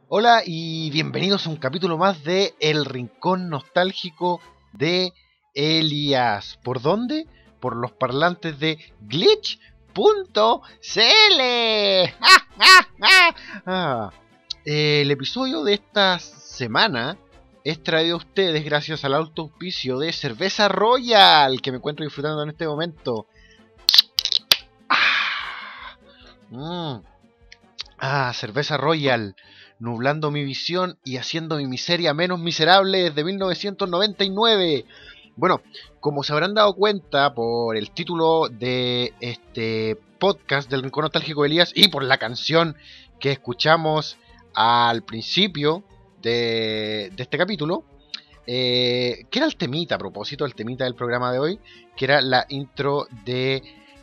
Hola y bienvenidos a un capítulo más de El Rincón Nostálgico de Elías. ¿Por dónde? Por los parlantes de glitch.cl. El episodio de esta semana es traído a ustedes gracias al alto auspicio de Cerveza Royal, que me encuentro disfrutando en este momento. Cerveza Royal, nublando mi visión y haciendo mi miseria menos miserable desde 1999. Bueno, como se habrán dado cuenta por el título de este podcast del Rincón Nostálgico de Elías y por la canción que escuchamos al principio de este capítulo, que era el temita, a propósito del temita del programa de hoy, que era la intro de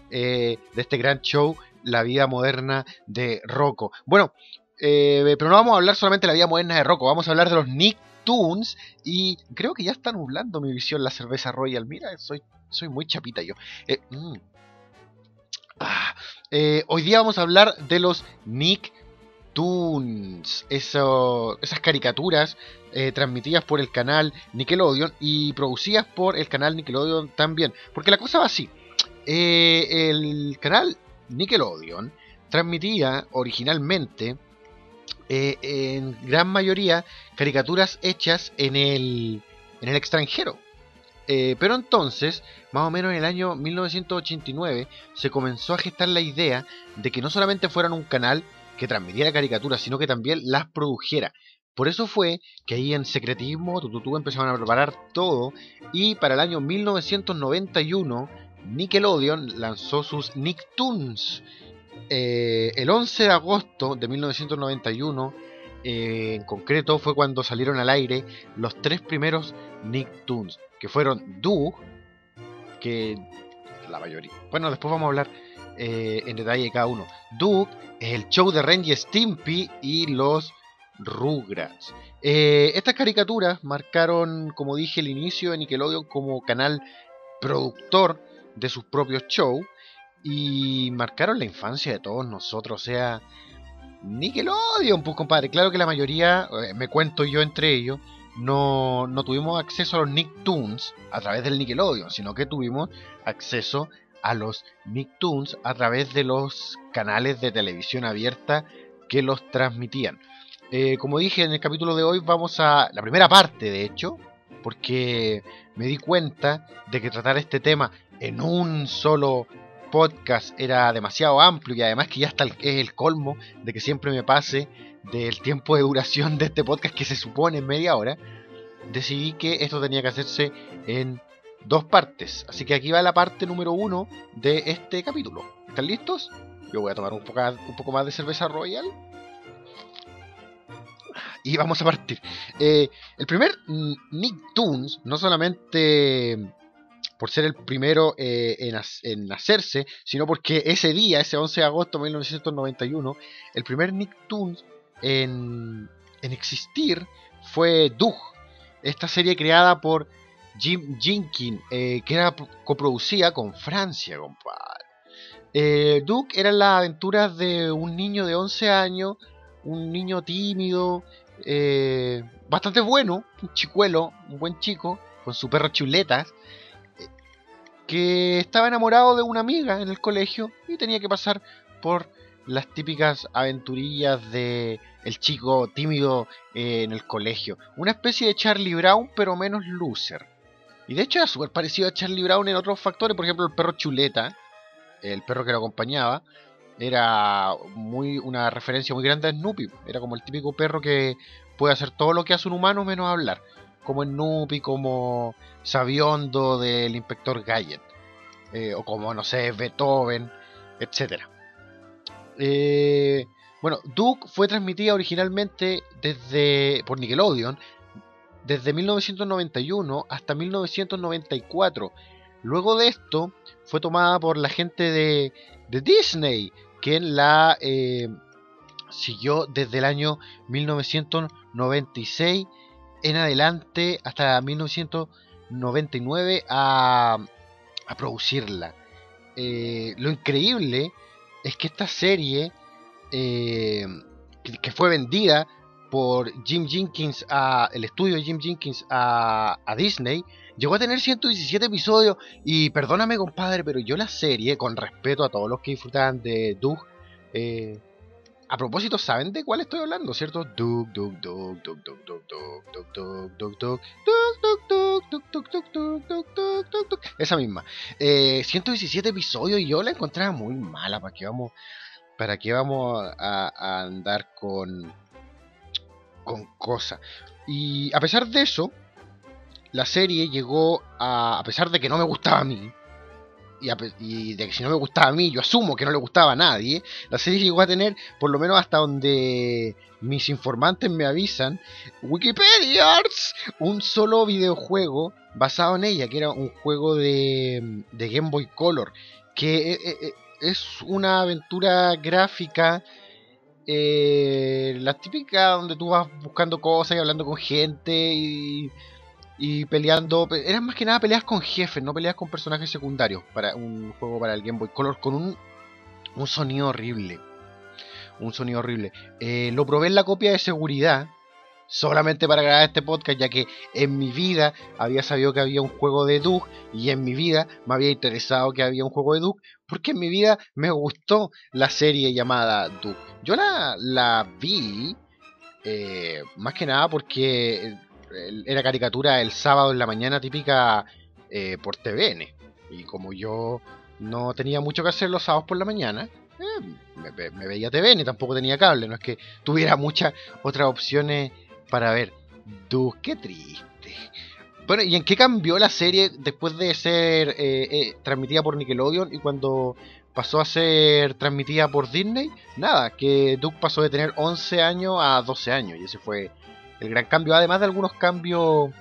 este gran show, La Vida Moderna de Rocco. Bueno, pero no vamos a hablar solamente de la vida moderna de Rocco, vamos a hablar de los Nicktoons. Y creo que ya está nublando mi visión la cerveza Royal. Mira, soy muy chapita yo. Hoy día vamos a hablar de los Nicktoons, esas caricaturas transmitidas por el canal Nickelodeon y producidas por el canal Nickelodeon también. Porque la cosa va así. El canal Nickelodeon transmitía originalmente en gran mayoría caricaturas hechas en el extranjero. Pero entonces, más o menos en el año 1989, se comenzó a gestar la idea de que no solamente fueran un canal que transmitiera caricaturas, sino que también las produjera. Por eso fue que ahí en secretismo, empezaron a preparar todo, y para el año 1991 Nickelodeon lanzó sus Nicktoons. El 11 de agosto de 1991, en concreto, fue cuando salieron al aire los tres primeros Nicktoons, que fueron Doug, que la mayoría... Bueno, después vamos a hablar en detalle de cada uno. Doug, el show de Ren y Stimpy y los Rugrats. Estas caricaturas marcaron, como dije, el inicio de Nickelodeon como canal productor de sus propios shows y marcaron la infancia de todos nosotros. O sea, Nickelodeon, pues compadre. Claro que la mayoría, me cuento yo entre ellos, no tuvimos acceso a los Nicktoons a través del Nickelodeon, sino que tuvimos acceso a los Nicktoons a través de los canales de televisión abierta que los transmitían. Como dije en el capítulo de hoy, vamos a la primera parte, de hecho, porque me di cuenta de que tratar este tema en un solo podcast era demasiado amplio, y además que ya está es el colmo de que siempre me pase del tiempo de duración de este podcast, que se supone en media hora. Decidí que esto tenía que hacerse en dos partes, así que aquí va la parte número 1 de este capítulo. ¿Están listos? Yo voy a tomar un poco más de cerveza Royal y vamos a partir. El primer Nicktoons, no solamente por ser el primero en hacerse, sino porque ese día, ese 11 de agosto de 1991, el primer Nicktoons en existir fue Doug, esta serie creada por Jim Jenkins, que era coproducida con Francia, compadre. Doug eran las aventuras de un niño de 11 años, un niño tímido, bastante bueno, un chicuelo, un buen chico, con su perro Chuletas, que estaba enamorado de una amiga en el colegio y tenía que pasar por las típicas aventurillas de el chico tímido en el colegio. Una especie de Charlie Brown, pero menos loser. Y de hecho era súper parecido a Charlie Brown en otros factores. Por ejemplo, el perro Chuleta, el perro que lo acompañaba, era una referencia muy grande a Snoopy. Era como el típico perro que puede hacer todo lo que hace un humano menos hablar, como Snoopy, como Sabiondo del Inspector Gadget, o como, no sé, Beethoven, etc. Bueno, Doug fue transmitida originalmente por Nickelodeon desde 1991 hasta 1994. Luego de esto fue tomada por la gente de Disney, quien la siguió desde el año 1996 en adelante hasta 1999 a producirla. Lo increíble es que esta serie, que fue vendida por Jim Jenkins, el estudio de Jim Jenkins a Disney, llegó a tener 117 episodios. Y perdóname, compadre, pero yo la serie, con respeto a todos los que disfrutaban de Doug, a propósito, ¿saben de cuál estoy hablando, cierto? Esa misma. 117 episodios y yo la encontraba muy mala. ¿Para qué vamos a andar con cosas? Y a pesar de eso, la serie llegó a pesar de que no me gustaba a mí, y de que si no me gustaba a mí, yo asumo que no le gustaba a nadie, la serie llegó a tener, por lo menos hasta donde mis informantes me avisan, Wikipedia, un solo videojuego basado en ella, que era un juego de Game Boy Color, que es una aventura gráfica, la típica donde tú vas buscando cosas y hablando con gente y peleando. Eran más que nada peleas con jefes, no peleas con personajes secundarios. Para un juego para el Game Boy Color con un sonido horrible. Un sonido horrible. Lo probé en la copia de seguridad, solamente para grabar este podcast, ya que en mi vida había sabido que había un juego de Doug, y en mi vida me había interesado que había un juego de Doug, porque en mi vida me gustó la serie llamada Doug. Yo la vi más que nada porque era caricatura el sábado en la mañana típica por TVN. Y como yo no tenía mucho que hacer los sábados por la mañana, me veía TVN, tampoco tenía cable, no es que tuviera muchas otras opciones para ver. Dude, qué triste. Bueno, ¿y en qué cambió la serie después de ser transmitida por Nickelodeon y cuando pasó a ser transmitida por Disney? Nada, que Doug pasó de tener 11 años a 12 años, y ese fue el gran cambio, además de algunos cambios,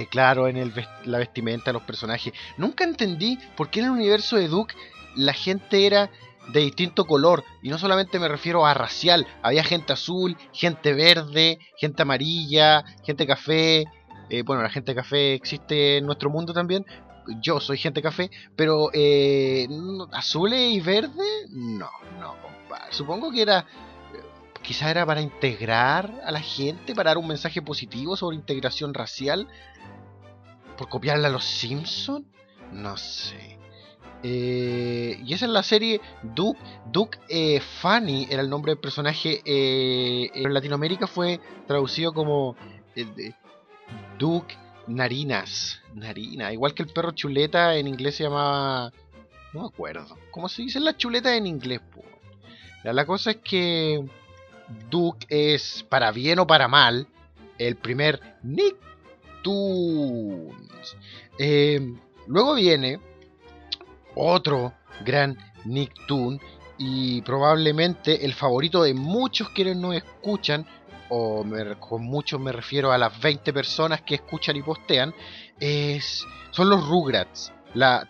claro, en la vestimenta de los personajes. Nunca entendí por qué en el universo de Doug la gente era de distinto color, y no solamente me refiero a racial, había gente azul, gente verde, gente amarilla, gente café. Bueno, la gente café existe en nuestro mundo también. Yo soy gente café, pero azules y verde, no, compadre. Supongo que quizás era para integrar a la gente, para dar un mensaje positivo sobre integración racial, por copiarle a los Simpsons, no sé. Y esa es la serie Doug. Funny era el nombre del personaje. En Latinoamérica fue traducido como Doug Narinas. Narina. Igual que el perro chuleta en inglés se llamaba. No me acuerdo. ¿Cómo se dice la chuleta en inglés? La cosa es que Doug es, para bien o para mal, el primer Nicktoons. Luego viene otro gran Nicktoon, y probablemente el favorito de muchos quienes nos escuchan, con muchos me refiero a las 20 personas que escuchan y postean, son los Rugrats,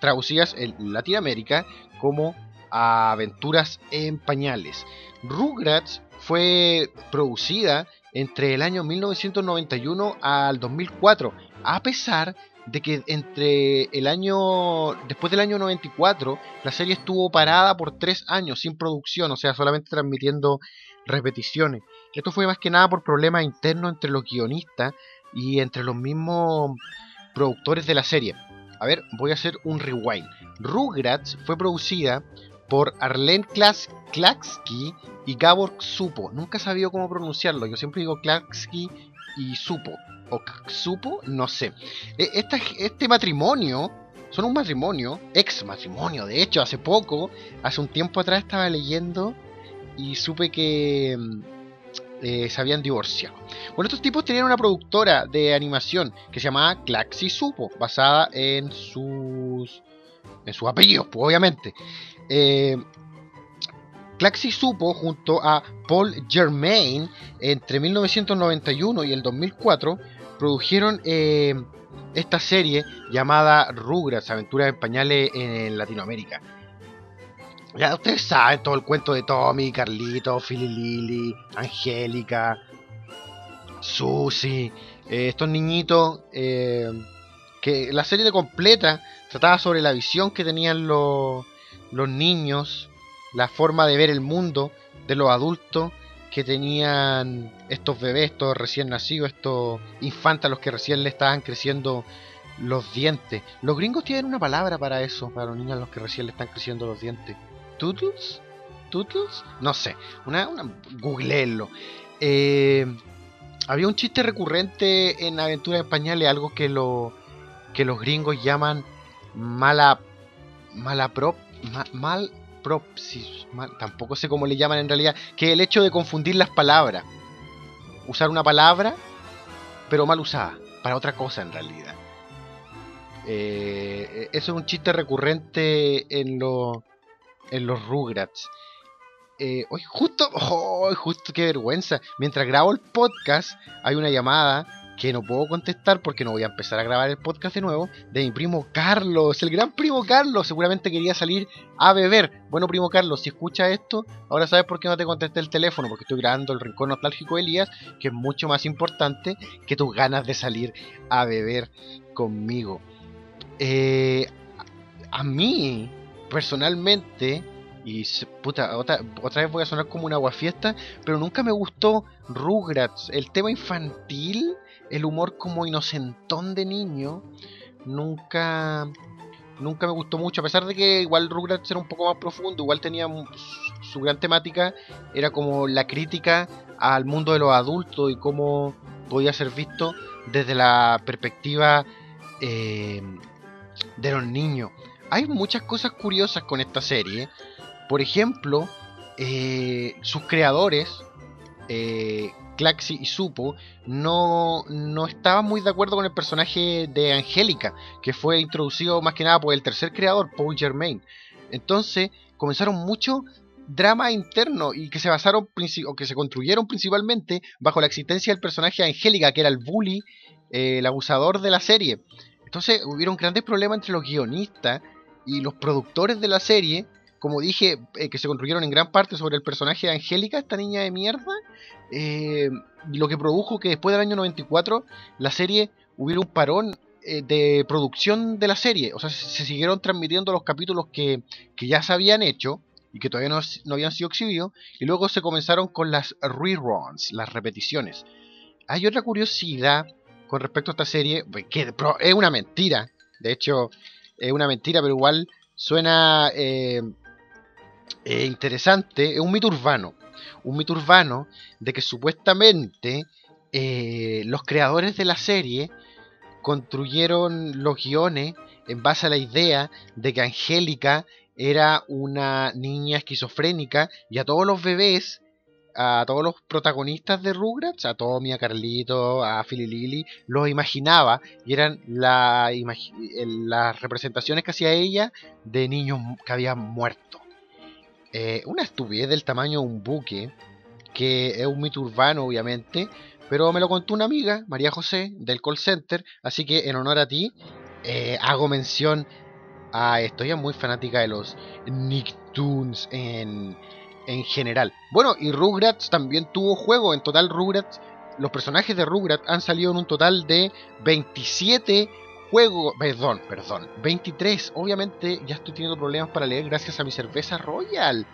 traducidas en Latinoamérica como Aventuras en Pañales. Rugrats fue producida entre el año 1991 al 2004, a pesar de que después del año 94, la serie estuvo parada por 3 años sin producción, o sea, solamente transmitiendo repeticiones. Esto fue más que nada por problemas internos entre los guionistas y entre los mismos productores de la serie. A ver, voy a hacer un rewind. Rugrats fue producida por Arlene Klaksky y Gabor Ksupo. Nunca he sabido cómo pronunciarlo, yo siempre digo Klaksky y Supo, o Ksupo, no sé. Este matrimonio, son un matrimonio, ex matrimonio, de hecho, hace un tiempo atrás estaba leyendo y supe que se habían divorciado. Bueno, estos tipos tenían una productora de animación que se llamaba Klaksky Supo, basada en sus apellidos, pues, obviamente. Klaksky Supo, junto a Paul Germain, entre 1991 y el 2004, produjeron esta serie llamada Rugrats, Aventuras en Pañales en Latinoamérica. Ya ustedes saben todo el cuento de Tommy, Carlito, Philly Lily, Angélica, Susie, estos niñitos, que la serie de completa trataba sobre la visión que tenían los niños, la forma de ver el mundo de los adultos que tenían estos bebés, estos recién nacidos, estos infantes a los que recién le estaban creciendo los dientes. Los gringos tienen una palabra para eso, para los niños a los que recién le están creciendo los dientes. ¿Tootles? ¿Tootles? No sé, googleenlo. Había un chiste recurrente en Aventuras en Pañales, algo que los gringos llaman malpropsis, tampoco sé cómo le llaman en realidad, que es el hecho de confundir las palabras, usar una palabra pero mal usada para otra cosa en realidad. Eso es un chiste recurrente en los Rugrats. Justo qué vergüenza. Mientras grabo el podcast, hay una llamada que no puedo contestar porque no voy a empezar a grabar el podcast de nuevo, de mi primo Carlos, el gran primo Carlos. Seguramente quería salir a beber. Bueno, primo Carlos, si escuchas esto, ahora sabes por qué no te contesté el teléfono, porque estoy grabando el Rincón Nostálgico de Elías, que es mucho más importante que tus ganas de salir a beber conmigo. A mí, personalmente, y puta, otra vez voy a sonar como un aguafiesta, pero nunca me gustó Rugrats. El tema infantil, el humor como inocentón de niño, nunca me gustó mucho. A pesar de que igual Rugrats era un poco más profundo, igual tenía su gran temática, era como la crítica al mundo de los adultos y cómo podía ser visto desde la perspectiva de los niños. Hay muchas cosas curiosas con esta serie. Por ejemplo, sus creadores, Claxi y Supo, no estaban muy de acuerdo con el personaje de Angélica, que fue introducido más que nada por el tercer creador, Paul Germain. Entonces comenzaron mucho drama interno y que se basaron o que se construyeron principalmente bajo la existencia del personaje de Angélica, que era el bully, el abusador de la serie. Entonces hubieron grandes problemas entre los guionistas y los productores de la serie, como dije, que se construyeron en gran parte sobre el personaje de Angélica, esta niña de mierda, lo que produjo que después del año 94 la serie hubiera un parón de producción de la serie. O sea, se siguieron transmitiendo los capítulos que ya se habían hecho y que todavía no habían sido exhibidos, y luego se comenzaron con las reruns, las repeticiones. Hay otra curiosidad con respecto a esta serie, que es una mentira, de hecho es una mentira, pero igual suena interesante. Es un mito urbano de que supuestamente los creadores de la serie construyeron los guiones en base a la idea de que Angélica era una niña esquizofrénica, y a todos los bebés, a todos los protagonistas de Rugrats, a Tommy, a Carlito, a Philly Lily, los imaginaba y eran las representaciones que hacía ella de niños que habían muerto. Una estupidez del tamaño de un buque, que es un mito urbano obviamente, pero me lo contó una amiga, María José, del call center, así que en honor a ti hago mención a esto. Ella es muy fanática de los Nicktoons en general. Bueno, y Rugrats también tuvo juego. En total, los personajes de Rugrats han salido en un total de 27 juegos. Perdón, 23. Obviamente ya estoy teniendo problemas para leer gracias a mi cerveza Royal.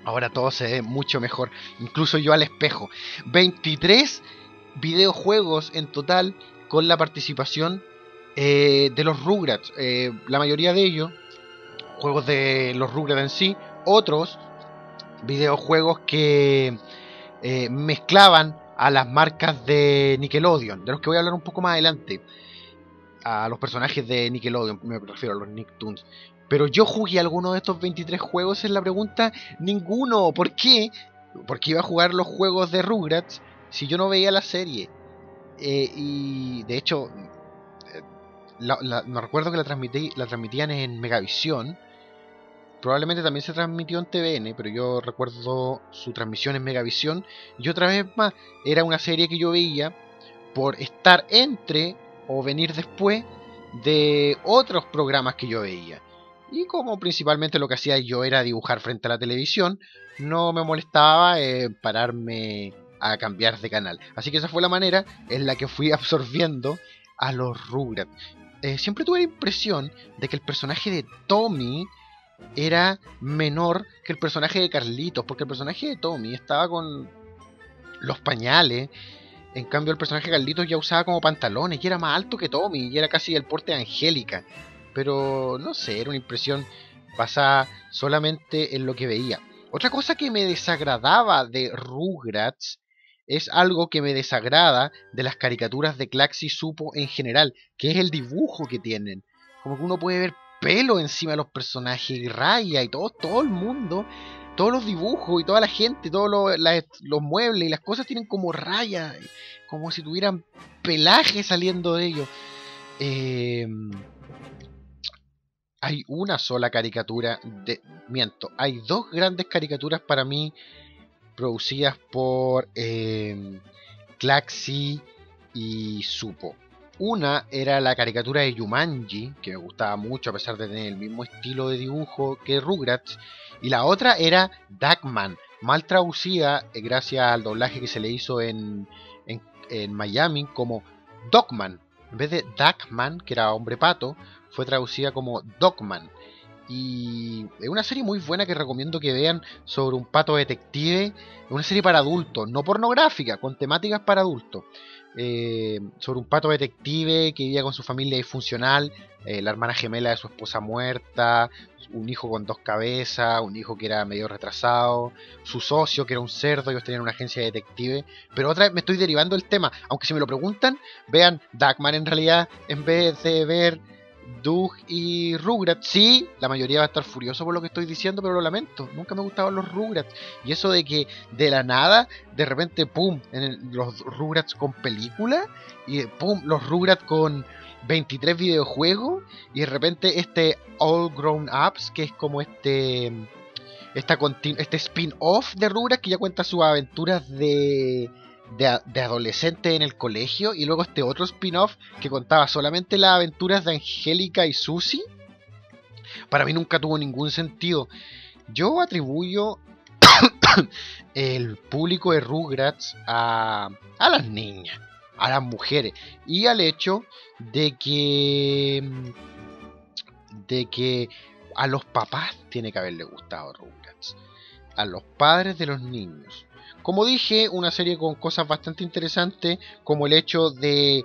Ahora todo se ve mucho mejor, incluso yo al espejo. 23 videojuegos en total con la participación de los Rugrats. La mayoría de ellos juegos de los Rugrats en sí, otros videojuegos que mezclaban a las marcas de Nickelodeon, de los que voy a hablar un poco más adelante, a los personajes de Nickelodeon, me refiero a los Nicktoons. Pero yo jugué alguno de estos 23 juegos, es la pregunta. Ninguno. ¿Por qué? Porque iba a jugar los juegos de Rugrats si yo no veía la serie. Y de hecho, me recuerdo que la transmitían en Megavisión. Probablemente también se transmitió en TVN, pero yo recuerdo su transmisión en Megavisión. Y otra vez más, era una serie que yo veía por estar entre o venir después de otros programas que yo veía. Y como principalmente lo que hacía yo era dibujar frente a la televisión, no me molestaba pararme a cambiar de canal. Así que esa fue la manera en la que fui absorbiendo a los Rugrats. Siempre tuve la impresión de que el personaje de Tommy era menor que el personaje de Carlitos, porque el personaje de Tommy estaba con los pañales. En cambio el personaje de Carlitos ya usaba como pantalones y era más alto que Tommy y era casi del porte de Angélica. Pero no sé, era una impresión basada solamente en lo que veía. Otra cosa que me desagradaba de Rugrats es algo que me desagrada de las caricaturas de Klax y Supo en general, que es el dibujo que tienen. Como que uno puede ver pelo encima de los personajes y raya y todo el mundo, todos los dibujos y toda la gente, todos los muebles y las cosas tienen como rayas, como si tuvieran pelaje saliendo de ellos. Eh, Hay una sola caricatura miento, hay dos grandes caricaturas para mí producidas por Klaxi y Supo. Una era la caricatura de Jumanji, que me gustaba mucho a pesar de tener el mismo estilo de dibujo que Rugrats. Y la otra era Duckman, mal traducida gracias al doblaje que se le hizo en Miami como Dogman. En vez de Duckman, que era hombre pato, fue traducida como Dogman. Y es una serie muy buena que recomiendo que vean sobre un pato detective. Es una serie para adultos, no pornográfica, con temáticas para adultos. Sobre un pato detective que vivía con su familia disfuncional, la hermana gemela de su esposa muerta, un hijo con dos cabezas, un hijo que era medio retrasado, su socio que era un cerdo, ellos tenían una agencia de detective. Pero otra vez me estoy derivando del tema, aunque si me lo preguntan, vean Duckman en realidad en vez de ver Doug y Rugrats. Sí, la mayoría va a estar furioso por lo que estoy diciendo, pero lo lamento. Nunca me gustaban los Rugrats. Y eso de que de la nada, de repente, pum, los Rugrats con película, y pum, los Rugrats con 23 videojuegos, y de repente este All Grown Ups, que es como este spin-off de Rugrats que ya cuenta sus aventuras de adolescente en el colegio, y luego este otro spin-off que contaba solamente las aventuras de Angélica y Susie. Para mí nunca tuvo ningún sentido. Yo atribuyo el público de Rugrats a las niñas, a las mujeres, y al hecho de que a los papás tiene que haberle gustado Rugrats, a los padres de los niños. Como dije, una serie con cosas bastante interesantes, como el hecho de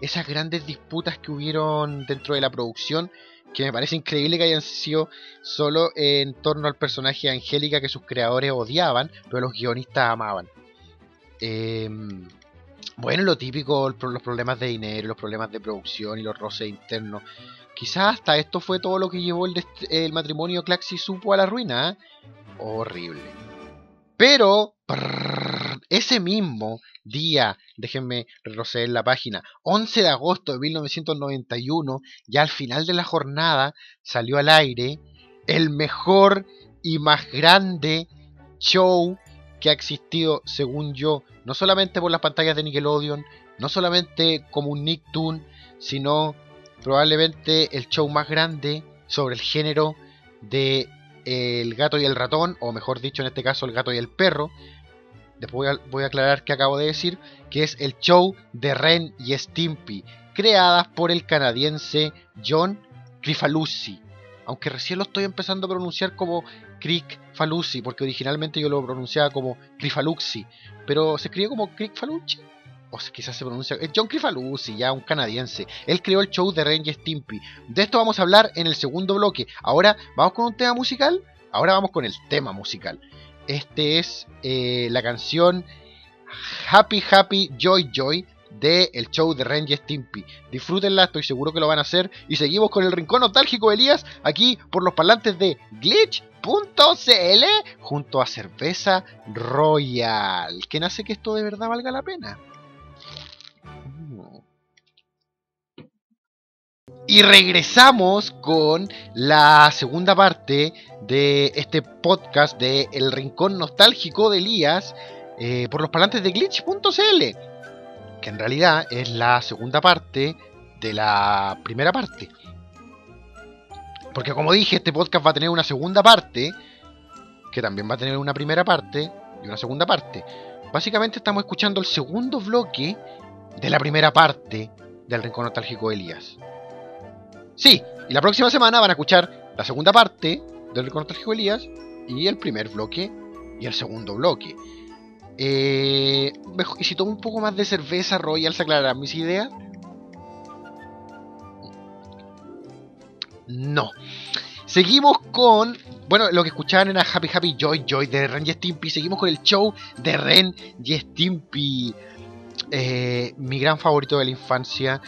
esas grandes disputas que hubieron dentro de la producción, que me parece increíble que hayan sido solo en torno al personaje de Angélica que sus creadores odiaban, pero los guionistas amaban. Bueno, lo típico, los problemas de dinero, los problemas de producción y los roces internos. Quizás hasta esto fue todo lo que llevó el matrimonio Klaxi Supo a la ruina, ¿eh? Horrible. Pero ese mismo día, déjenme retroceder la página, 11 de agosto de 1991, ya al final de la jornada, salió al aire el mejor y más grande show que ha existido, según yo, no solamente por las pantallas de Nickelodeon, no solamente como un Nicktoon, sino probablemente el show más grande sobre el género de El gato y el ratón, o mejor dicho en este caso El gato y el perro. Después voy a aclarar que acabo de decir, que es el show de Ren y Stimpy, creadas por el canadiense John Kricfalusi, aunque recién lo estoy empezando a pronunciar como Kricfalusi, porque originalmente yo lo pronunciaba como Kricfalusi, pero se escribe como Kricfalusi, o quizás se pronuncia... Es John Kricfalusi, ya un canadiense. Él creó el show de Ren y Stimpy. De esto vamos a hablar en el segundo bloque. Ahora, ¿vamos con un tema musical? Ahora vamos con el tema musical. Este es la canción Happy Happy Joy Joy de el show de Ren y Stimpy. Disfrútenla, estoy seguro que lo van a hacer. Y seguimos con el rincón nostálgico de Elías, aquí por los parlantes de Glitch.cl, junto a Cerveza Royal. ¿Quién hace que esto de verdad valga la pena? Y regresamos con la segunda parte de este podcast de El Rincón Nostálgico de Elías, por los parlantes de Glitch.cl, que en realidad es la segunda parte de la primera parte. Porque como dije, este podcast va a tener una segunda parte, que también va a tener una primera parte y una segunda parte. Básicamente estamos escuchando el segundo bloque de la primera parte del Rincón Nostálgico de Elías. Sí, y la próxima semana van a escuchar la segunda parte del Nostálgico Elías, y el primer bloque y el segundo bloque. Y si tomo un poco más de cerveza Royal, ¿se aclararán mis ideas? No. Seguimos con, bueno, lo que escuchaban era Happy Happy Joy Joy de Ren y Stimpy. Seguimos con el show de Ren y Stimpy. Mi gran favorito de la infancia,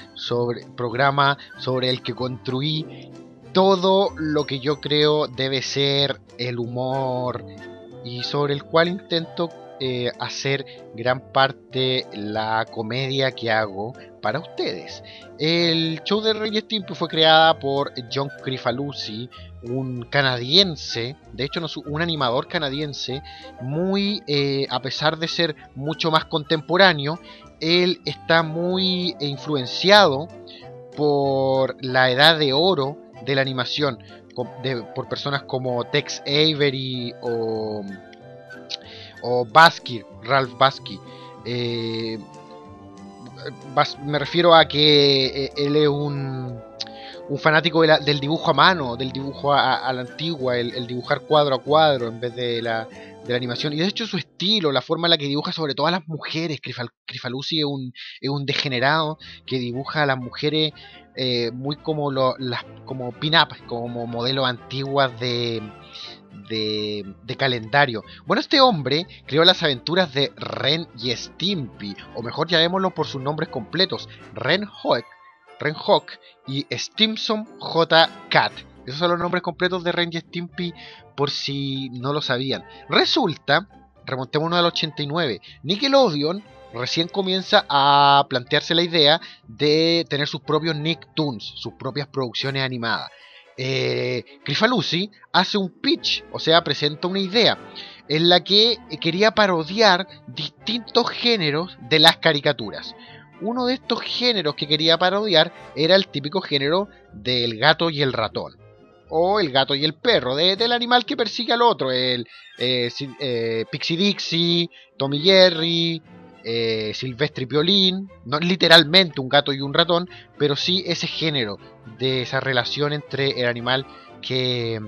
programa sobre el que construí todo lo que yo creo debe ser el humor y sobre el cual intento hacer gran parte la comedia que hago para ustedes. El show de Ren y Stimpy fue creada por John Kricfalusi, un canadiense, de hecho un animador canadiense, muy, a pesar de ser mucho más contemporáneo, él está muy influenciado por la edad de oro de la animación, por personas como Tex Avery o Basquiat, Ralph Basquiat. Me refiero a que él es un fanático del dibujo a mano, del dibujo a la antigua, el dibujar cuadro a cuadro en vez de la animación. Y de hecho su estilo, la forma en la que dibuja sobre todo a las mujeres. Kricfalusi es un degenerado que dibuja a las mujeres muy como como pin-up, como modelos antiguas de calendario. Bueno, este hombre creó las aventuras de Ren y Stimpy, o mejor llamémoslo por sus nombres completos: Ren Hawk y Stimson J. Cat. Esos son los nombres completos de Ren y Stimpy, por si no lo sabían. Resulta, remontémonos al 89, Nickelodeon recién comienza a plantearse la idea de tener sus propios Nicktoons, sus propias producciones animadas. Kricfalusi hace un pitch, o sea, presenta una idea en la que quería parodiar distintos géneros de las caricaturas. Uno de estos géneros que quería parodiar era el típico género del gato y el ratón, o el gato y el perro, del animal que persigue al otro, el Pixie Dixie, Tommy Jerry, Silvestre y Piolín, no literalmente un gato y un ratón, pero sí ese género de esa relación entre el animal que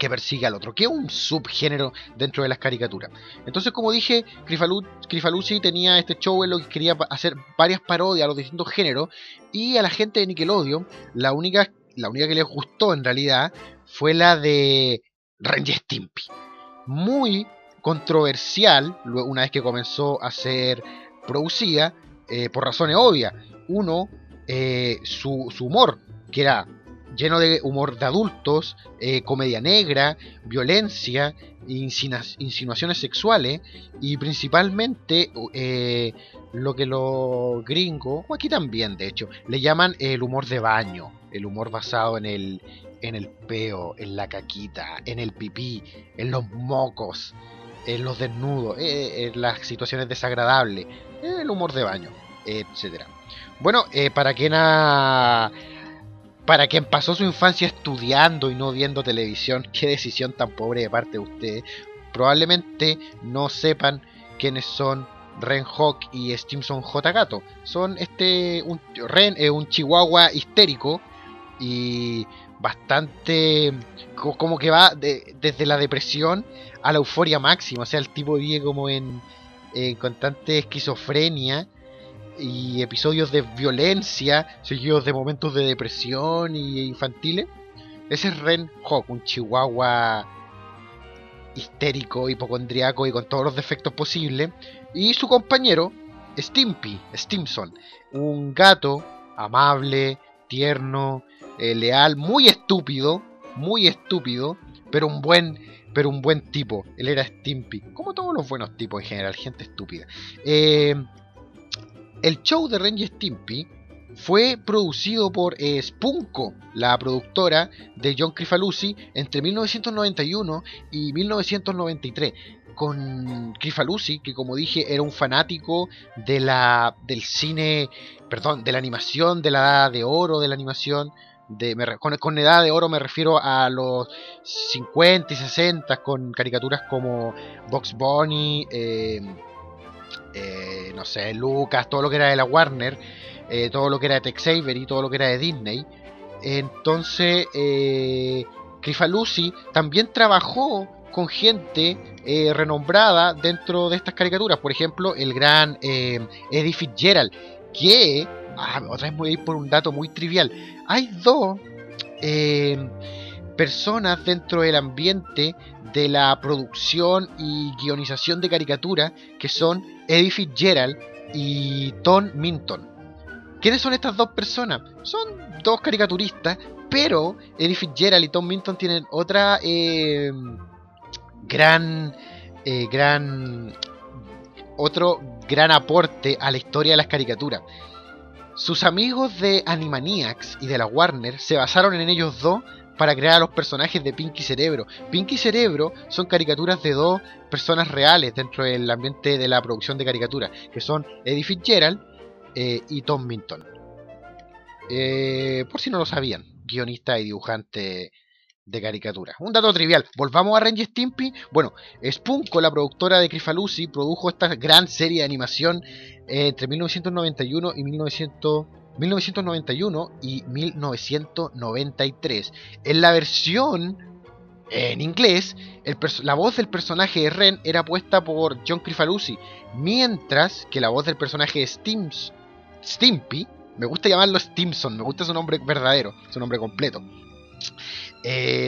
persigue al otro, que es un subgénero dentro de las caricaturas. Entonces, como dije, Kricfalusi tenía este show en lo que quería hacer varias parodias a los distintos géneros, y a la gente de Nickelodeon la única que les gustó en realidad fue la de Ren y Stimpy. Muy controversial una vez que comenzó a ser producida, por razones obvias. Uno, su humor, que era lleno de humor de adultos, comedia negra, violencia, insinuaciones sexuales, y principalmente lo que los gringos, o aquí también de hecho, le llaman el humor de baño, el humor basado en el peo, en la caquita, en el pipí, en los mocos, en los desnudos, en las situaciones desagradables, el humor de baño, etcétera. Bueno, para quien pasó su infancia estudiando y no viendo televisión, qué decisión tan pobre de parte de ustedes. Probablemente no sepan quiénes son Ren Hawk y Stimson J. Gato. Son Ren es un chihuahua histérico y bastante como que va desde la depresión a la euforia máxima. O sea, el tipo vive como en constante esquizofrenia y episodios de violencia seguidos de momentos de depresión y infantiles. Ese es Ren Hawk, un chihuahua histérico, hipocondriaco y con todos los defectos posibles. Y su compañero Stimson, un gato amable, tierno, leal, muy estúpido, pero un buen tipo. Él era Stimpy, como todos los buenos tipos en general, gente estúpida. El show de Ren y Stimpy fue producido por Spunko, la productora de John Kricfalusi, entre 1991 y 1993. Con Kricfalusi, que como dije era un fanático del cine, perdón, de la animación, de la edad de oro de la animación. Con edad de oro me refiero a los 50 y 60, con caricaturas como Bugs Bunny, no sé, Lucas, todo lo que era de la Warner, todo lo que era de Tex Avery, todo lo que era de Disney. Entonces, Crifalusi también trabajó con gente renombrada dentro de estas caricaturas. Por ejemplo, el gran Eddie Fitzgerald, que, otra vez voy a ir por un dato muy trivial. Hay dos personas dentro del ambiente de la producción y guionización de caricatura, que son Eddie Fitzgerald y Tom Minton. ¿Quiénes son estas dos personas? Son dos caricaturistas, pero Eddie Fitzgerald y Tom Minton tienen otra otro gran aporte a la historia de las caricaturas. Sus amigos de Animaniacs y de la Warner se basaron en ellos dos para crear a los personajes de Pinky Cerebro. Pinky y Cerebro son caricaturas de dos personas reales dentro del ambiente de la producción de caricaturas, que son Eddie Fitzgerald y Tom Minton. Por si no lo sabían, guionista y dibujante de caricaturas. Un dato trivial. Volvamos a Ren y Stimpy. Bueno, Spunko, la productora de Crifalusi, produjo esta gran serie de animación entre 1991 y 1993. En la versión en inglés, la voz del personaje de Ren era puesta por John Crifalusi, mientras que la voz del personaje de Stimpy, me gusta llamarlo Stimson, me gusta su nombre verdadero, su nombre completo.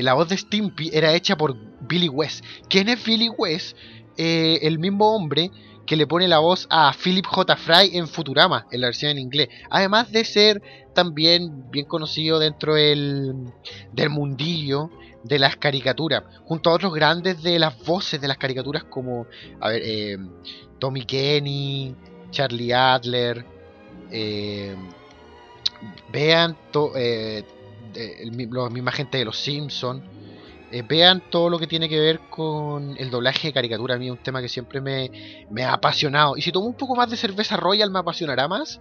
La voz de Stimpy era hecha por Billy West. ¿Quién es Billy West? El mismo hombre que le pone la voz a Philip J. Fry en Futurama, en la versión en inglés. Además de ser también bien conocido dentro del mundillo de las caricaturas, junto a otros grandes de las voces de las caricaturas como Tommy Kenny, Charlie Adler, vean la misma gente de Los Simpsons. Vean todo lo que tiene que ver con el doblaje de caricatura. A mí es un tema que siempre me ha apasionado. Y si tomo un poco más de cerveza Royal, ¿me apasionará más?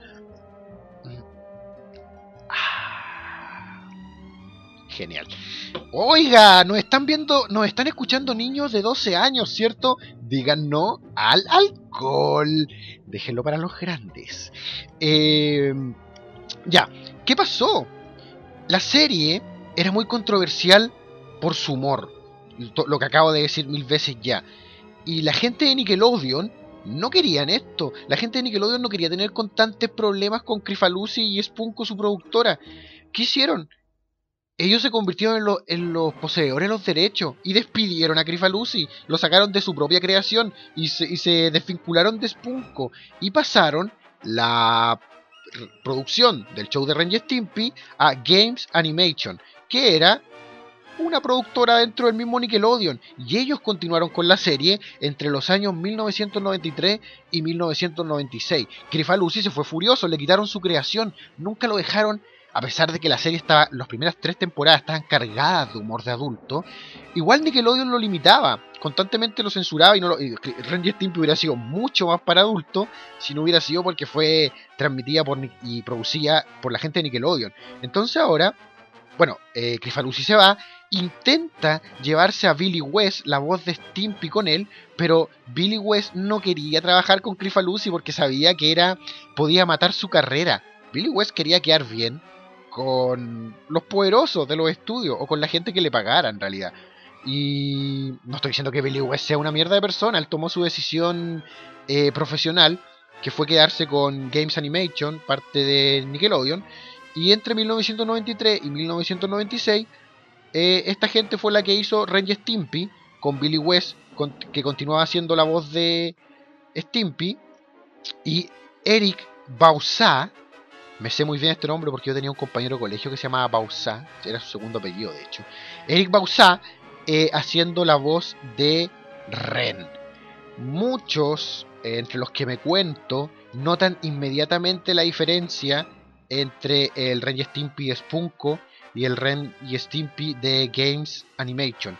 Genial. Oiga, nos están escuchando niños de 12 años, ¿cierto? Digan no al alcohol. Déjenlo para los grandes. Ya, ¿qué pasó? La serie era muy controversial por su humor, lo que acabo de decir 1000 veces ya. Y la gente de Nickelodeon no querían esto. La gente de Nickelodeon no quería tener constantes problemas con Crifalusi y Spunko, su productora. ¿Qué hicieron? Ellos se convirtieron en los poseedores de los derechos y despidieron a Crifalusi. Lo sacaron de su propia creación y se desvincularon de Spunko. Y pasaron la producción del show de Ren y Stimpy a Games Animation, que era una productora dentro del mismo Nickelodeon, y ellos continuaron con la serie entre los años 1993 y 1996. Crifalusi se fue furioso, le quitaron su creación, nunca lo dejaron, a pesar de que la serie estaba, las primeras 3 temporadas estaban cargadas de humor de adulto. Igual Nickelodeon lo limitaba, constantemente lo censuraba, y Ren y Stimpy hubiera sido mucho más para adultos si no hubiera sido porque fue transmitida y producida por la gente de Nickelodeon. Entonces ahora, bueno, Crifalusi se va, intenta llevarse a Billy West, la voz de Stimpy, con él, pero Billy West no quería trabajar con Crifalusi porque sabía que podía matar su carrera. Billy West quería quedar bien con los poderosos de los estudios, o con la gente que le pagara en realidad. Y no estoy diciendo que Billy West sea una mierda de persona, él tomó su decisión profesional, que fue quedarse con Games Animation, parte de Nickelodeon. Y entre 1993 y 1996, esta gente fue la que hizo Ren y Stimpy, con Billy West, que continuaba siendo la voz de Stimpy, y Eric Bauza. Me sé muy bien este nombre porque yo tenía un compañero de colegio que se llamaba Bauza, era su segundo apellido de hecho. Eric Bauza haciendo la voz de Ren. Muchos, entre los que me cuento, notan inmediatamente la diferencia entre el Ren y Stimpy de Spunko y el Ren y Stimpy de Games Animation.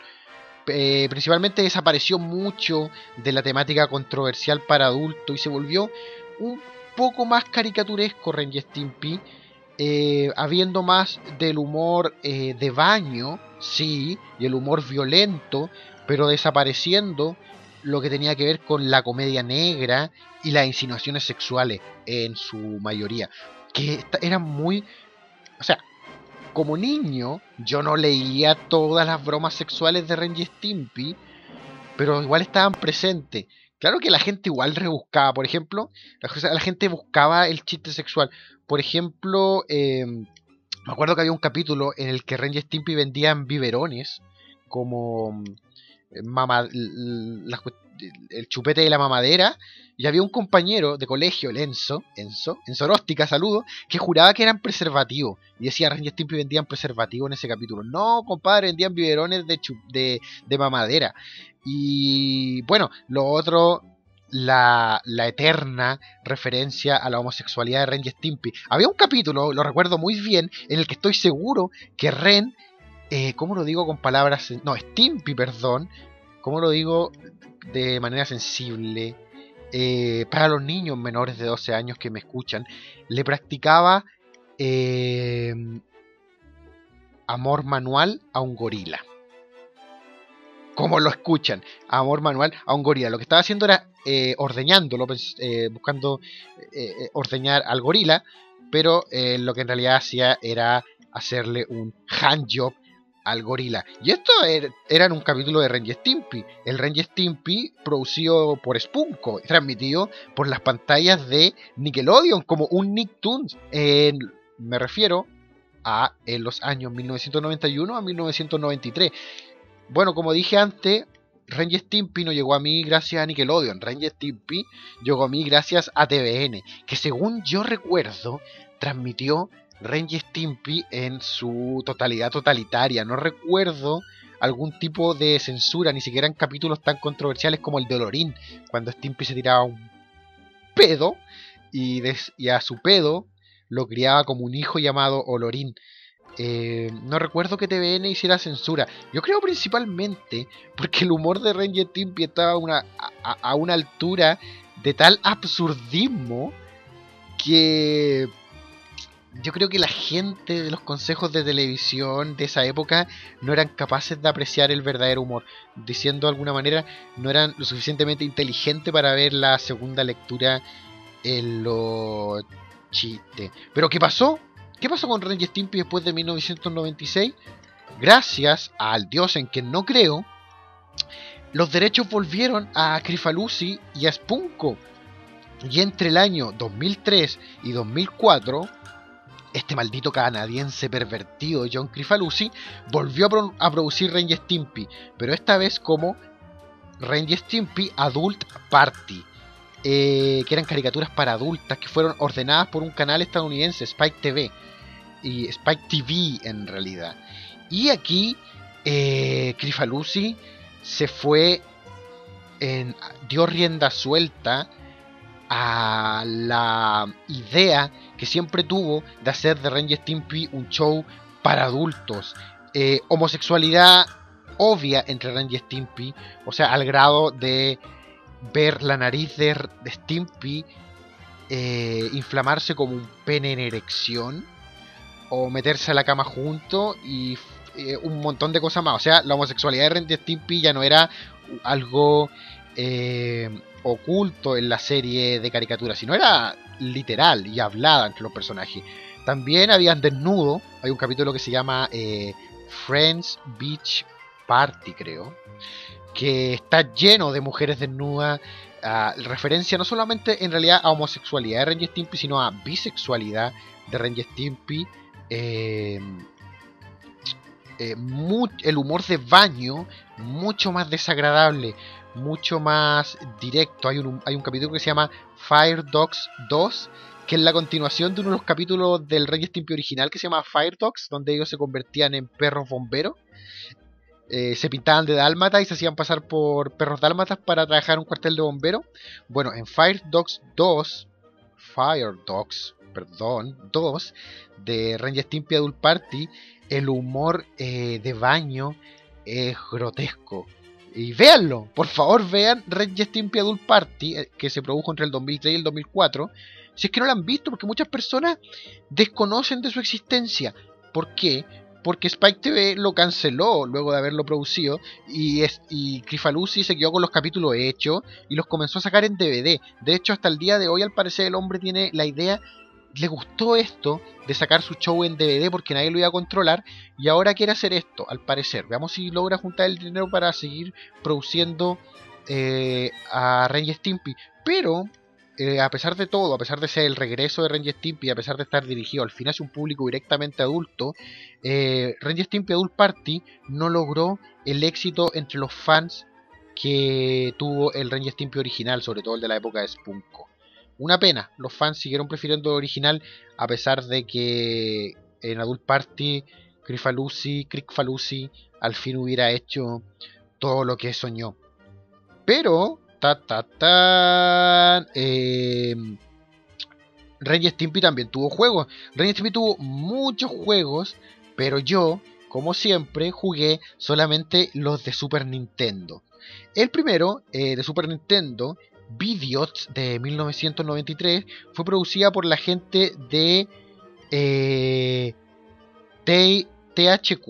Principalmente desapareció mucho de la temática controversial para adultos y se volvió un poco más caricaturesco Ren y Stimpy, habiendo más del humor de baño, sí, y el humor violento, pero desapareciendo lo que tenía que ver con la comedia negra y las insinuaciones sexuales en su mayoría, que eran muy... O sea, como niño, yo no leía todas las bromas sexuales de Ren y Stimpy, pero igual estaban presentes. Claro que la gente igual rebuscaba, por ejemplo, la gente buscaba el chiste sexual. Por ejemplo, me acuerdo que había un capítulo en el que Ren y Stimpy vendían biberones, como el chupete de la mamadera, y había un compañero de colegio, el Enzo Róstica, saludo, que juraba que eran preservativos, y decía Ren y Stimpy vendían preservativos en ese capítulo. No, compadre, vendían biberones de mamadera. Y bueno, lo otro, la eterna referencia a la homosexualidad de Ren y Stimpy. Había un capítulo, lo recuerdo muy bien, en el que estoy seguro que Ren, ¿cómo lo digo con palabras? No, Stimpy, perdón. ¿Cómo lo digo de manera sensible? Para los niños menores de 12 años que me escuchan, le practicaba eh, amor manual a un gorila. Como lo escuchan, amor manual a un gorila. Lo que estaba haciendo era ordeñándolo, buscando ordeñar al gorila, pero lo que en realidad hacía era hacerle un handjob al gorila. Y esto era en un capítulo de Ren y Stimpy. El Ren y Stimpy producido por Spunko, transmitido por las pantallas de Nickelodeon, como un Nicktoons. Me refiero a en los años 1991 a 1993. Bueno, como dije antes, Ren y Stimpy no llegó a mí gracias a Nickelodeon. Ren y Stimpy llegó a mí gracias a TVN, que según yo recuerdo, transmitió Ren y Stimpy en su totalidad totalitaria. No recuerdo algún tipo de censura, ni siquiera en capítulos tan controversiales como el de Olorín, cuando Stimpy se tiraba un pedo y a su pedo lo criaba como un hijo llamado Olorín. No recuerdo que TVN hiciera censura. Yo creo principalmente porque el humor de Ren y Stimpy estaba a una altura de tal absurdismo que yo creo que la gente de los consejos de televisión de esa época no eran capaces de apreciar el verdadero humor. Diciendo de alguna manera, no eran lo suficientemente inteligentes para ver la segunda lectura en los chistes. Pero ¿qué pasó? ¿Qué pasó con Ren y Stimpy después de 1996? Gracias al dios en quien no creo, los derechos volvieron a Crifalusi y a Spunko. Y entre el año 2003 y 2004, este maldito canadiense pervertido John Crifalusi volvió a producir Ren y Stimpy, pero esta vez como Ren y Stimpy Adult Party, que eran caricaturas para adultas que fueron ordenadas por un canal estadounidense, Spike TV, y Spike TV en realidad. Y aquí Crifalusi se fue, dio rienda suelta a la idea que siempre tuvo de hacer de Ren y Stimpy un show para adultos. Homosexualidad obvia entre Ren y Stimpy, o sea, al grado de ver la nariz de Stimpy inflamarse como un pene en erección, o meterse a la cama junto y un montón de cosas más. O sea, la homosexualidad de Ren y Stimpy ya no era algo oculto en la serie de caricaturas, sino era literal y hablada entre los personajes. También habían desnudo. Hay un capítulo que se llama Friends Beach Party, creo, que está lleno de mujeres desnudas. Referencia no solamente en realidad a homosexualidad de Ren y Stimpy, sino a bisexualidad de Ren y Stimpy. El humor de baño mucho más desagradable, mucho más directo. Hay un capítulo que se llama Fire Dogs 2, que es la continuación de uno de los capítulos del Ren y Stimpy original, que se llama Fire Dogs, donde ellos se convertían en perros bomberos. Se pintaban de dálmata y se hacían pasar por perros dálmatas para trabajar en un cuartel de bomberos. Bueno, en Fire Dogs 2 de Ren y Stimpy Adult Party, el humor de baño es grotesco. Y véanlo, por favor, vean Ren y Stimpy Adult Party, que se produjo entre el 2003 y el 2004. Si es que no lo han visto, porque muchas personas desconocen de su existencia. ¿Por qué? Porque Spike TV lo canceló luego de haberlo producido, y Crifalusi se quedó con los capítulos hechos y los comenzó a sacar en DVD. De hecho, hasta el día de hoy, al parecer, el hombre tiene la idea le gustó esto de sacar su show en DVD porque nadie lo iba a controlar y ahora quiere hacer esto, al parecer. Veamos si logra juntar el dinero para seguir produciendo a Ren y Stimpy. Pero, a pesar de todo, a pesar de ser el regreso de Ren y Stimpy, a pesar de estar dirigido al fin hacia un público directamente adulto, Ren y Stimpy Adult Party no logró el éxito entre los fans que tuvo el Ren y Stimpy original, sobre todo el de la época de Spunko. Una pena, los fans siguieron prefiriendo el original a pesar de que en Adult Party Kricfalusi al fin hubiera hecho todo lo que soñó. Pero, Ren y Stimpy también tuvo juegos. Ren y Stimpy tuvo muchos juegos, pero yo, como siempre, jugué solamente los de Super Nintendo. El primero, de Super Nintendo, Vidiots de 1993, fue producida por la gente de THQ.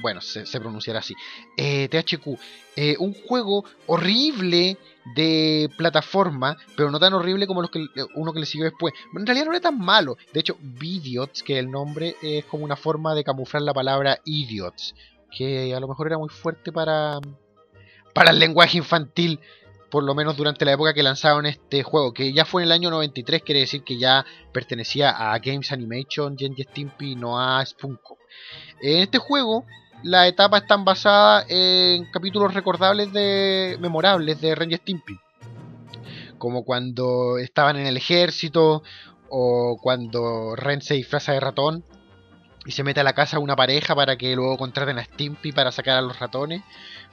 Bueno, se pronunciará así. THQ. Un juego horrible de plataforma, pero no tan horrible como uno que le siguió después. En realidad no era tan malo. De hecho, Vidiots, que el nombre es como una forma de camuflar la palabra idiots, que a lo mejor era muy fuerte para el lenguaje infantil, por lo menos durante la época que lanzaron este juego, que ya fue en el año 93, quiere decir que ya pertenecía a Games Animation, Ren y Stimpy, no a Spunko. En este juego, las etapas están basadas en capítulos memorables de Ren y Stimpy, como cuando estaban en el ejército, o cuando Ren se disfraza de ratón y se mete a la casa de una pareja para que luego contraten a Stimpy para sacar a los ratones.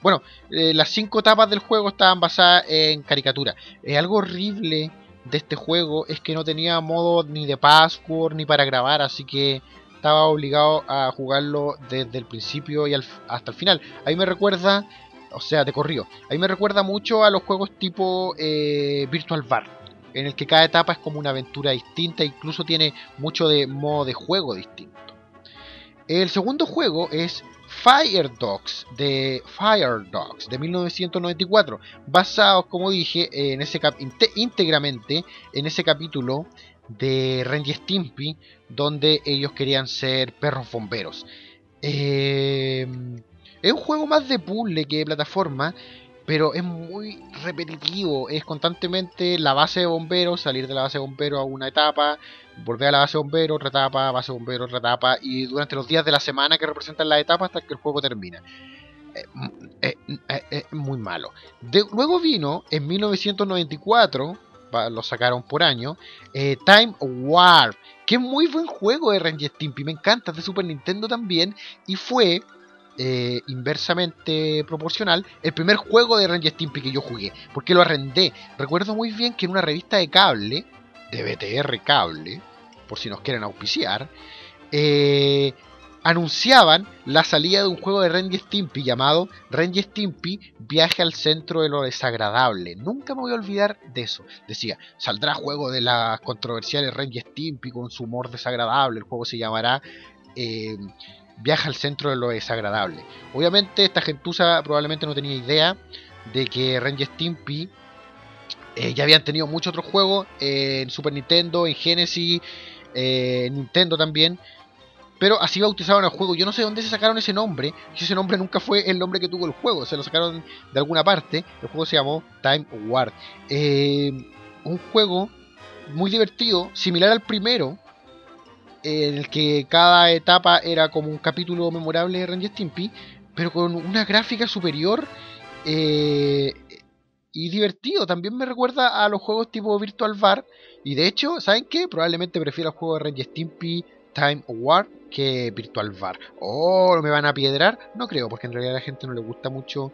Bueno, las 5 etapas del juego estaban basadas en caricatura. Algo horrible de este juego es que no tenía modo ni de password ni para grabar, así que estaba obligado a jugarlo desde el principio y hasta el final. Ahí me recuerda, o sea, de corrido, ahí me recuerda mucho a los juegos tipo Virtual Bar, en el que cada etapa es como una aventura distinta, incluso tiene mucho de modo de juego distinto. El segundo juego es Fire Dogs de 1994, basados, como dije, en íntegramente en ese capítulo de Ren y Stimpy, donde ellos querían ser perros bomberos. Es un juego más de puzzle que de plataforma, pero es muy repetitivo. Es constantemente la base de bomberos, salir de la base de bomberos a una etapa, volver a la base de bomberos, otra etapa, base de bomberos, otra etapa, y durante los días de la semana que representan la etapa hasta que el juego termina. Muy malo. Luego vino en 1994, lo sacaron por año, Time Warp, que es muy buen juego de Ren y Stimpy, me encanta, es de Super Nintendo también, y fue inversamente proporcional el primer juego de Ren y Stimpy que yo jugué, porque lo arrendé. Recuerdo muy bien que en una revista de cable, de BTR Cable, por si nos quieren auspiciar, anunciaban la salida de un juego de Ren y Stimpy llamado Ren y Stimpy Viaje al Centro de lo Desagradable. Nunca me voy a olvidar de eso. Decía, saldrá juego de las controversiales Ren y Stimpy con su humor desagradable. El juego se llamará Viaja al Centro de lo Desagradable. Obviamente esta gentuza probablemente no tenía idea de que Ren y Stimpy ya habían tenido muchos otros juegos en Super Nintendo, en Genesis, en Nintendo también, pero así bautizaron el juego. Yo no sé dónde se sacaron ese nombre, si ese nombre nunca fue el nombre que tuvo el juego, se lo sacaron de alguna parte. El juego se llamó Time Warp. Un juego muy divertido, similar al primero, en el que cada etapa era como un capítulo memorable de Ren y Stimpy, pero con una gráfica superior y divertido. También me recuerda a los juegos tipo Virtual Bar, y de hecho, ¿saben qué? Probablemente prefiero el juego de Ren y Stimpy Time Warp que Virtual Bar. Oh, ¿me van a piedrar? No creo, porque en realidad a la gente no le gusta mucho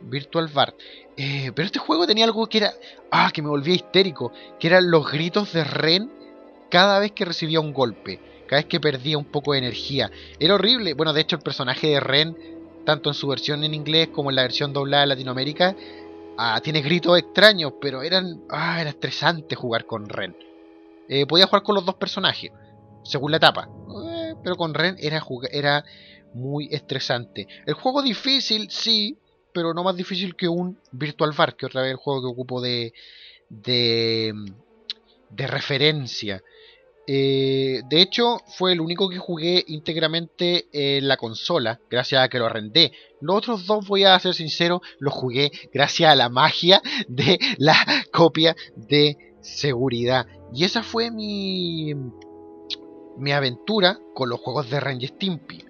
Virtual Bar. Pero este juego tenía algo que era... que me volvía histérico, que eran los gritos de Ren cada vez que recibía un golpe, cada vez que perdía un poco de energía. Era horrible. Bueno, de hecho el personaje de Ren, tanto en su versión en inglés como en la versión doblada de Latinoamérica, tiene gritos extraños, pero era estresante jugar con Ren. Podía jugar con los dos personajes, según la etapa, pero con Ren era muy estresante. El juego difícil, sí, pero no más difícil que un Virtual Bar, que otra vez el juego que ocupo de de, de referencia. De hecho, fue el único que jugué íntegramente en la consola, gracias a que lo arrendé. Los otros dos, voy a ser sincero, los jugué gracias a la magia de la copia de seguridad. Y esa fue mi aventura con los juegos de Ren y Stimpy.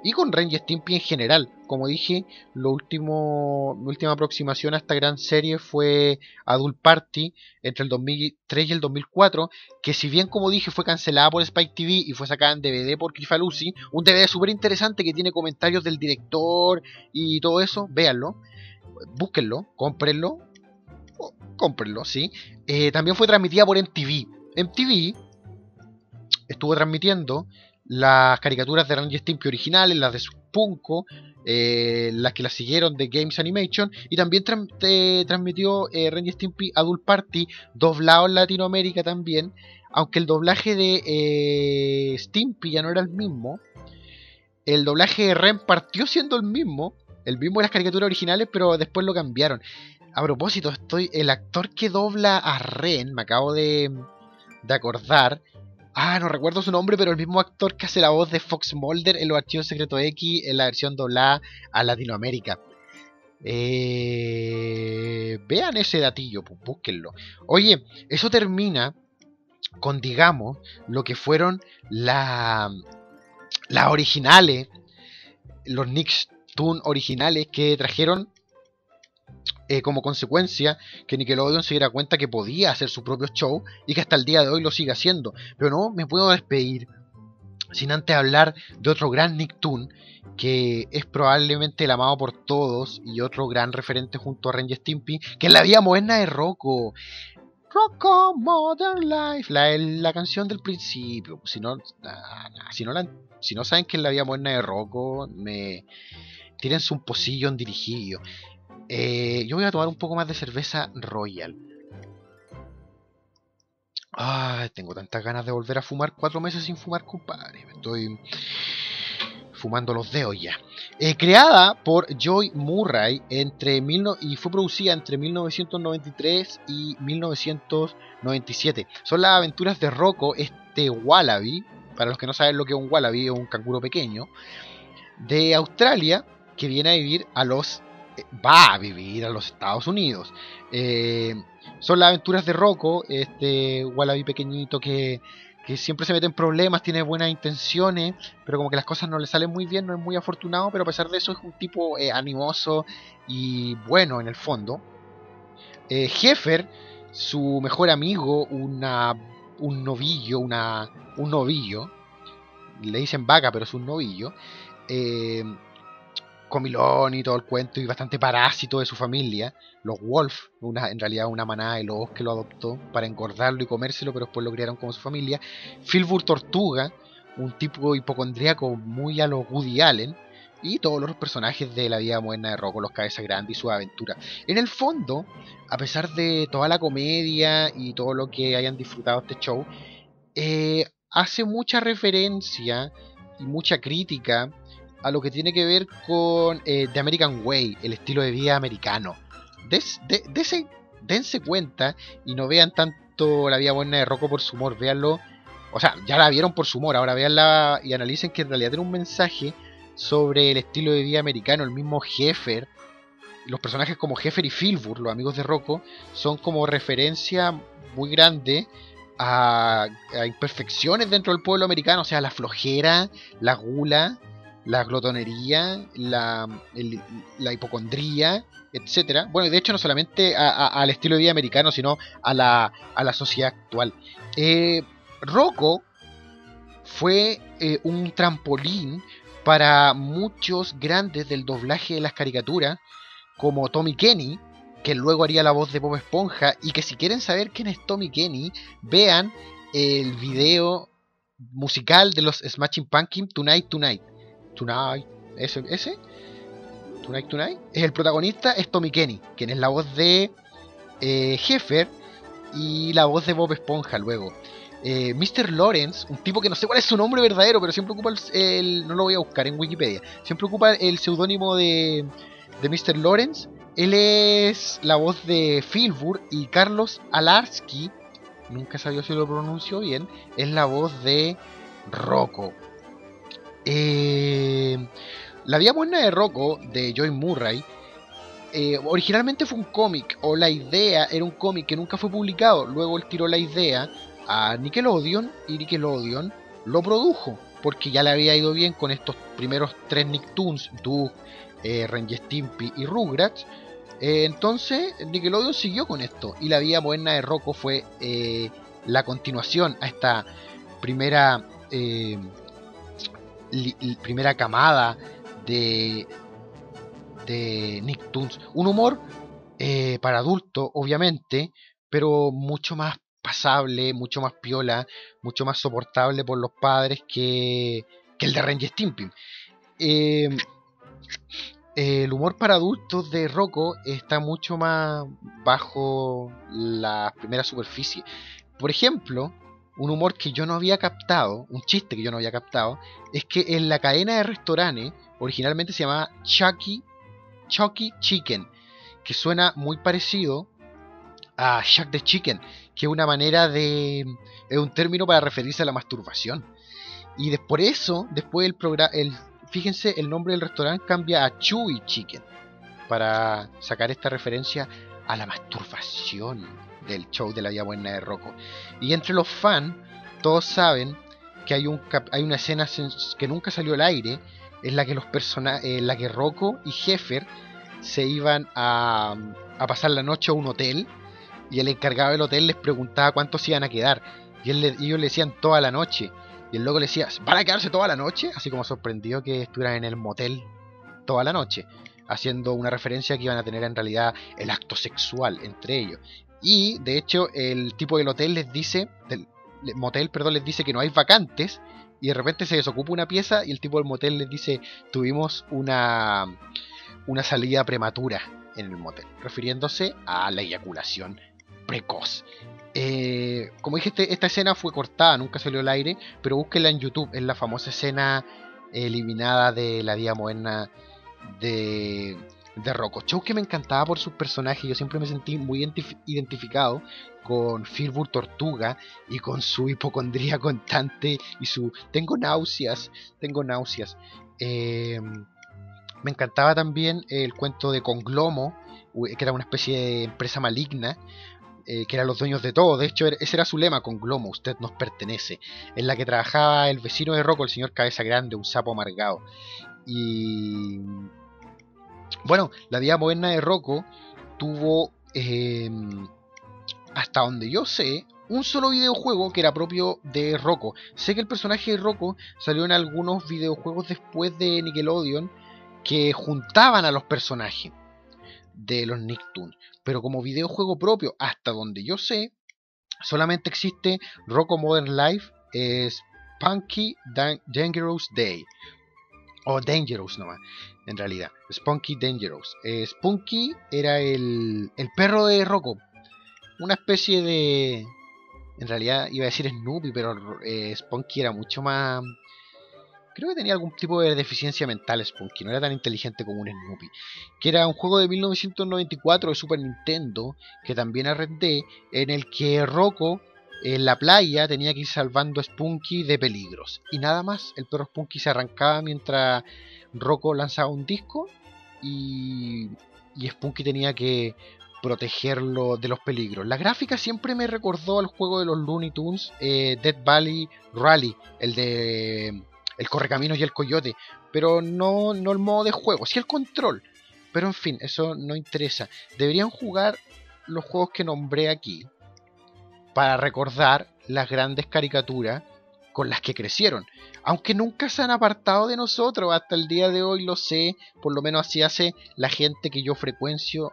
Y con Ren y Stimpy en general. Como dije, mi última aproximación a esta gran serie fue Adult Party entre el 2003 y el 2004. Que si bien, como dije, fue cancelada por Spike TV y fue sacada en DVD por Crifalusi. Un DVD súper interesante que tiene comentarios del director y todo eso. Véanlo, búsquenlo, cómprenlo. Cómprenlo, sí. También fue transmitida por MTV. MTV estuvo transmitiendo las caricaturas de Ren y Stimpy originales, las de Spunko, las que las siguieron de Games Animation, y también transmitió Ren y Stimpy Adult Party, doblado en Latinoamérica también, aunque el doblaje de Stimpy ya no era el mismo. El doblaje de Ren partió siendo el mismo de las caricaturas originales, pero después lo cambiaron. A propósito, el actor que dobla a Ren, me acabo de acordar. No recuerdo su nombre, pero el mismo actor que hace la voz de Fox Mulder en Los Archivos Secretos X en la versión doblada a Latinoamérica. Vean ese datillo, pues, búsquenlo. Oye, eso termina con, digamos, lo que fueron las originales, los Nicktoons originales que trajeron como consecuencia que Nickelodeon se diera cuenta que podía hacer su propio show y que hasta el día de hoy lo sigue haciendo. Pero no me puedo despedir sin antes hablar de otro gran Nicktoon que es probablemente el amado por todos y otro gran referente junto a Ren y Stimpy, que es la vida moderna de Rocko. Rocko Modern Life, la canción del principio. Si no saben que es la vida moderna de Rocko, tírense un pocillo en dirigido. Yo voy a tomar un poco más de cerveza Royal. Tengo tantas ganas de volver a fumar. 4 meses sin fumar, compadre. Me estoy fumando los dedos ya. Creada por Joy Murray y fue producida entre 1993 y 1997. Son las aventuras de Rocko, este wallaby. Para los que no saben lo que es un wallaby, es un canguro pequeño de Australia que viene va a vivir a los Estados Unidos. Son las aventuras de Rocko, este wallaby pequeñito que siempre se mete en problemas, tiene buenas intenciones, pero como que las cosas no le salen muy bien, no es muy afortunado, pero a pesar de eso es un tipo animoso y bueno en el fondo. Heifer, su mejor amigo, un novillo, le dicen vaca, pero es un novillo. Comilón y todo el cuento, y bastante parásito de su familia, los Wolf, en realidad una manada de lobos que lo adoptó para engordarlo y comérselo, pero después lo criaron como su familia. Filbur Tortuga, un tipo hipocondríaco muy a los Woody Allen, y todos los personajes de la vida moderna de Rocko, los Cabeza Grande y su aventura. En el fondo, a pesar de toda la comedia y todo lo que hayan disfrutado este show, hace mucha referencia y mucha crítica a lo que tiene que ver con The American Way, el estilo de vida americano. Dense cuenta y no vean tanto la vida buena de Rocko por su humor, véanlo. O sea, ya la vieron por su humor, ahora véanla y analicen que en realidad tiene un mensaje sobre el estilo de vida americano. El mismo Heifer, los personajes como Heifer y Filbur, los amigos de Rocko, son como referencia muy grande a imperfecciones dentro del pueblo americano, o sea, la flojera, la gula, la glotonería, la hipocondría, etcétera. Bueno, de hecho no solamente al estilo de vida americano, sino a la sociedad actual. Rocko fue un trampolín para muchos grandes del doblaje de las caricaturas, como Tommy Kenny, que luego haría la voz de Bob Esponja, y que si quieren saber quién es Tommy Kenny, vean el video musical de los Smashing Pumpkins, Tonight Tonight. Ese Tonight es el protagonista, es Tommy Kenny, quien es la voz de Heifer y la voz de Bob Esponja luego. Mr. Lawrence, un tipo que no sé cuál es su nombre verdadero, pero siempre ocupa no lo voy a buscar en Wikipedia, siempre ocupa el seudónimo de Mr. Lawrence, Él es la voz de Filbur y Carlos Alarsky, nunca sabía si lo pronuncio bien, es la voz de Rocco. La vida moderna de Rocco, de Joy Murray, originalmente fue un cómic, o la idea era un cómic que nunca fue publicado. Luego él tiró la idea a Nickelodeon y Nickelodeon lo produjo, porque ya le había ido bien con estos primeros 3 Nicktoons, Doug, Ren y Stimpy y Rugrats. Entonces Nickelodeon siguió con esto y la vida moderna de Rocco fue la continuación a esta primera primera camada de Nicktoons. Un humor para adultos, obviamente, pero mucho más pasable, mucho más piola, mucho más soportable por los padres que el de Ren y Stimpy. El humor para adultos de Rocco está mucho más bajo la primera superficie. Por ejemplo, un humor que yo no había captado, un chiste que yo no había captado, es que en la cadena de restaurantes originalmente se llamaba Chucky Chicken, que suena muy parecido a Shack the Chicken, que es una manera de... es un término para referirse a la masturbación. Y por eso, después el programa, fíjense, el nombre del restaurante cambia a Chewy Chicken, para sacar esta referencia a la masturbación del show de la vida buena de Rocco. Y entre los fans, todos saben que hay una escena que nunca salió al aire, en la que en la que Rocco y Heffer se iban a pasar la noche a un hotel, y el encargado del hotel les preguntaba cuántos iban a quedar, y ellos le decían toda la noche, y el loco le decía, ¿van a quedarse toda la noche? Así como sorprendido que estuvieran en el motel toda la noche, haciendo una referencia que iban a tener en realidad el acto sexual entre ellos. Y de hecho el tipo del hotel les dice, del motel, perdón, les dice que no hay vacantes, y de repente se desocupa una pieza y el tipo del motel les dice, tuvimos una salida prematura en el motel, refiriéndose a la eyaculación precoz. Como dije, esta escena fue cortada, nunca salió al aire, pero búsquenla en YouTube, es la famosa escena eliminada de la vida moderna de Rocco. Show que me encantaba por sus personajes, yo siempre me sentí muy identificado con Filbur Tortuga y con su hipocondría constante y su tengo náuseas. Me encantaba también el cuento de Conglomo, que era una especie de empresa maligna, que eran los dueños de todo. De hecho, ese era su lema, Conglomo, usted nos pertenece, en la que trabajaba el vecino de Rocco, el señor Cabeza Grande, un sapo amargado. Y bueno, la vida moderna de Rocco tuvo, hasta donde yo sé, un solo videojuego que era propio de Rocco. Sé que el personaje de Rocco salió en algunos videojuegos después de Nickelodeon que juntaban a los personajes de los Nicktoons, pero como videojuego propio, hasta donde yo sé, solamente existe Rocco Modern Life, Spunky Dangerous Day, o Dangerous nomás, en realidad, Spunky Dangerous. Spunky era el perro de Rocco, una especie de... En realidad iba a decir Snoopy, pero Spunky era mucho más... Creo que tenía algún tipo de deficiencia mental Spunky, no era tan inteligente como un Snoopy. Que era un juego de 1994 de Super Nintendo, que también arrendé, en el que Rocco en la playa tenía que ir salvando a Spunky de peligros. Y nada más, el perro Spunky se arrancaba mientras Rocco lanzaba un disco y Spunky tenía que protegerlo de los peligros. La gráfica siempre me recordó al juego de los Looney Tunes, Death Valley Rally, el de el correcaminos y el coyote, pero no el modo de juego, sí el control. Pero en fin, eso no interesa. Deberían jugar los juegos que nombré aquí para recordar las grandes caricaturas con las que crecieron, aunque nunca se han apartado de nosotros. Hasta el día de hoy lo sé, por lo menos así hace la gente que yo frecuento.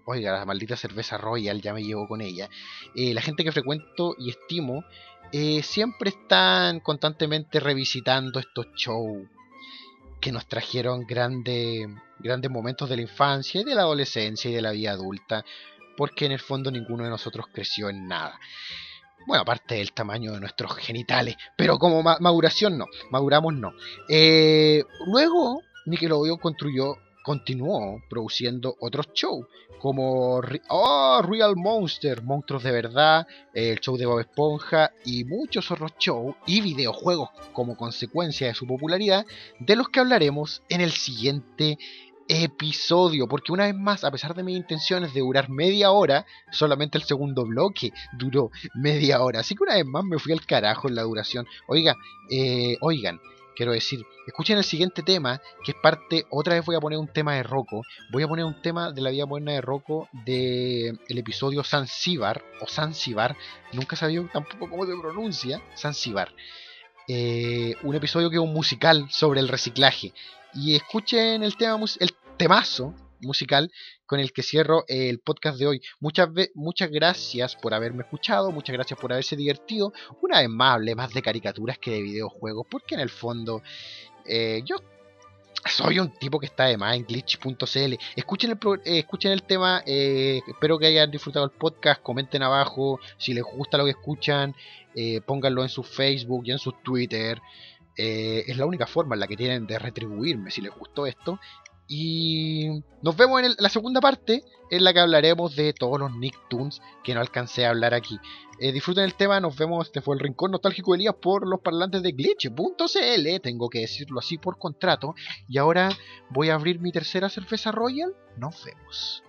Oiga, la maldita cerveza Royal, ya me llevo con ella. La gente que frecuento y estimo siempre están constantemente revisitando estos shows que nos trajeron grandes momentos de la infancia y de la adolescencia y de la vida adulta, porque en el fondo ninguno de nosotros creció en nada. Bueno, aparte del tamaño de nuestros genitales, pero como maduración no, maduramos no. Luego Nickelodeon continuó produciendo otros shows como Real Monster, Monstruos de Verdad, el show de Bob Esponja y muchos otros shows y videojuegos como consecuencia de su popularidad, de los que hablaremos en el siguiente episodio, porque una vez más, a pesar de mis intenciones de durar media hora, solamente el segundo bloque duró media hora, así que una vez más me fui al carajo en la duración. Oigan, quiero decir, escuchen el siguiente tema, que es parte, otra vez voy a poner un tema de Rocco, voy a poner un tema de la vida buena de Rocco del episodio Zanzíbar, o Zanzíbar, nunca sabía tampoco cómo se pronuncia, Zanzíbar. Un episodio que es un musical sobre el reciclaje. Y escuchen el temazo musical con el que cierro el podcast de hoy. Muchas gracias por haberme escuchado, muchas gracias por haberse divertido. Una vez más hablé más de caricaturas que de videojuegos, porque en el fondo yo soy un tipo que está de más en glitch.cl. Escuchen el tema. Espero que hayan disfrutado el podcast. Comenten abajo si les gusta lo que escuchan. Pónganlo en su Facebook y en su Twitter. Es la única forma en la que tienen de retribuirme si les gustó esto. Y nos vemos en la segunda parte, en la que hablaremos de todos los Nicktoons que no alcancé a hablar aquí. Disfruten el tema, nos vemos. Este fue el Rincón Nostálgico de Elías por los parlantes de glitch.cl. Tengo que decirlo así por contrato. Y ahora voy a abrir mi tercera cerveza Royal. Nos vemos.